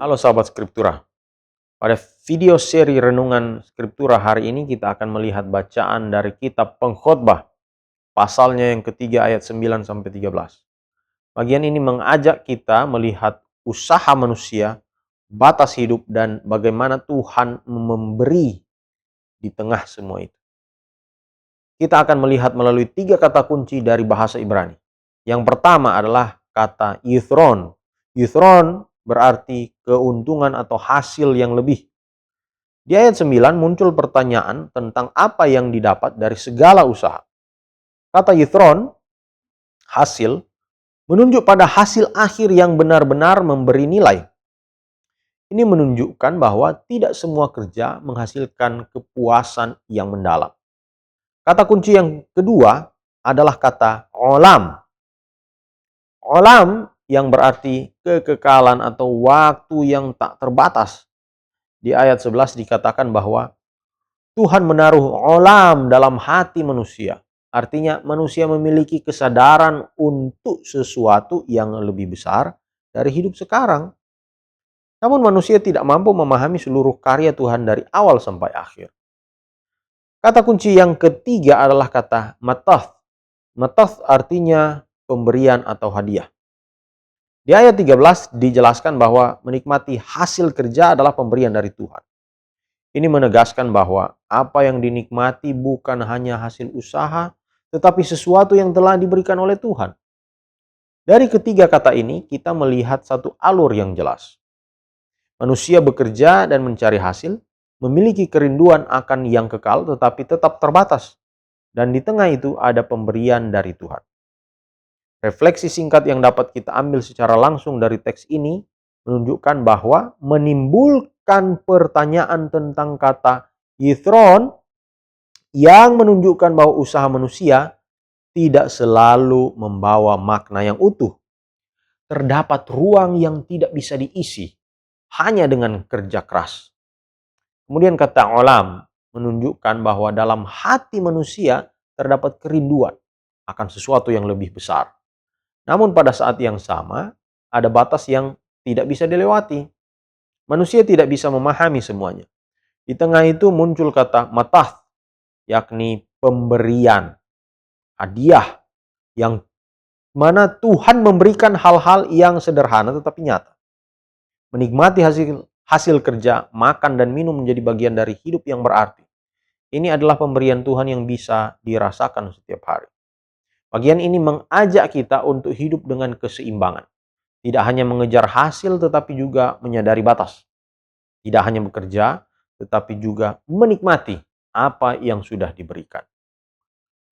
Halo sahabat Skriptura, pada video seri Renungan Skriptura hari ini kita akan melihat bacaan dari kitab Pengkhotbah, pasalnya yang ketiga ayat 9-13. Bagian ini mengajak kita melihat usaha manusia, batas hidup, dan bagaimana Tuhan memberi di tengah semua itu. Kita akan melihat melalui 3 kata kunci dari bahasa Ibrani. Yang pertama adalah kata yithron. Yithron berarti keuntungan atau hasil yang lebih. Di ayat 9 muncul pertanyaan tentang apa yang didapat dari segala usaha. Kata yithron, hasil, menunjuk pada hasil akhir yang benar-benar memberi nilai. Ini menunjukkan bahwa tidak semua kerja menghasilkan kepuasan yang mendalam. Kata kunci yang kedua adalah kata olam. Olam yang berarti kekekalan atau waktu yang tak terbatas. Di ayat 11 dikatakan bahwa Tuhan menaruh olam dalam hati manusia. Artinya manusia memiliki kesadaran untuk sesuatu yang lebih besar dari hidup sekarang. Namun manusia tidak mampu memahami seluruh karya Tuhan dari awal sampai akhir. Kata kunci yang ketiga adalah kata matath. Matath artinya pemberian atau hadiah. Di ayat 13 dijelaskan bahwa menikmati hasil kerja adalah pemberian dari Tuhan. Ini menegaskan bahwa apa yang dinikmati bukan hanya hasil usaha, tetapi sesuatu yang telah diberikan oleh Tuhan. Dari ketiga kata ini, kita melihat satu alur yang jelas. Manusia bekerja dan mencari hasil, memiliki kerinduan akan yang kekal, tetapi tetap terbatas. Dan di tengah itu ada pemberian dari Tuhan. Refleksi singkat yang dapat kita ambil secara langsung dari teks ini menunjukkan bahwa menimbulkan pertanyaan tentang kata yithron yang menunjukkan bahwa usaha manusia tidak selalu membawa makna yang utuh. Terdapat ruang yang tidak bisa diisi hanya dengan kerja keras. Kemudian kata olam menunjukkan bahwa dalam hati manusia terdapat kerinduan akan sesuatu yang lebih besar. Namun pada saat yang sama, ada batas yang tidak bisa dilewati. Manusia tidak bisa memahami semuanya. Di tengah itu muncul kata matath, yakni pemberian, hadiah, yang mana Tuhan memberikan hal-hal yang sederhana tetapi nyata. Menikmati hasil kerja, makan dan minum menjadi bagian dari hidup yang berarti. Ini adalah pemberian Tuhan yang bisa dirasakan setiap hari. Bagian ini mengajak kita untuk hidup dengan keseimbangan. Tidak hanya mengejar hasil tetapi juga menyadari batas. Tidak hanya bekerja tetapi juga menikmati apa yang sudah diberikan.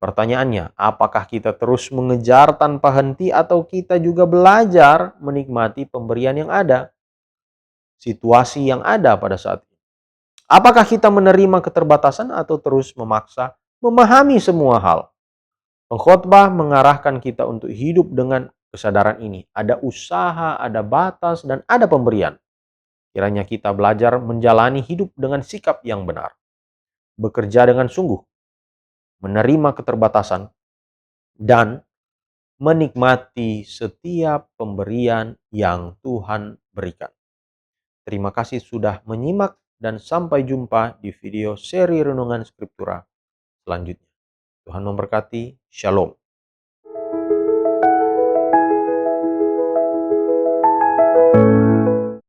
Pertanyaannya, apakah kita terus mengejar tanpa henti atau kita juga belajar menikmati pemberian yang ada? Situasi yang ada pada saat ini. Apakah kita menerima keterbatasan atau terus memaksa memahami semua hal? Pengkhotbah mengarahkan kita untuk hidup dengan kesadaran ini. Ada usaha, ada batas, dan ada pemberian. Kiranya kita belajar menjalani hidup dengan sikap yang benar. Bekerja dengan sungguh. Menerima keterbatasan. Dan menikmati setiap pemberian yang Tuhan berikan. Terima kasih sudah menyimak dan sampai jumpa di video seri Renungan Skriptura selanjutnya. Tuhan memberkati. Shalom.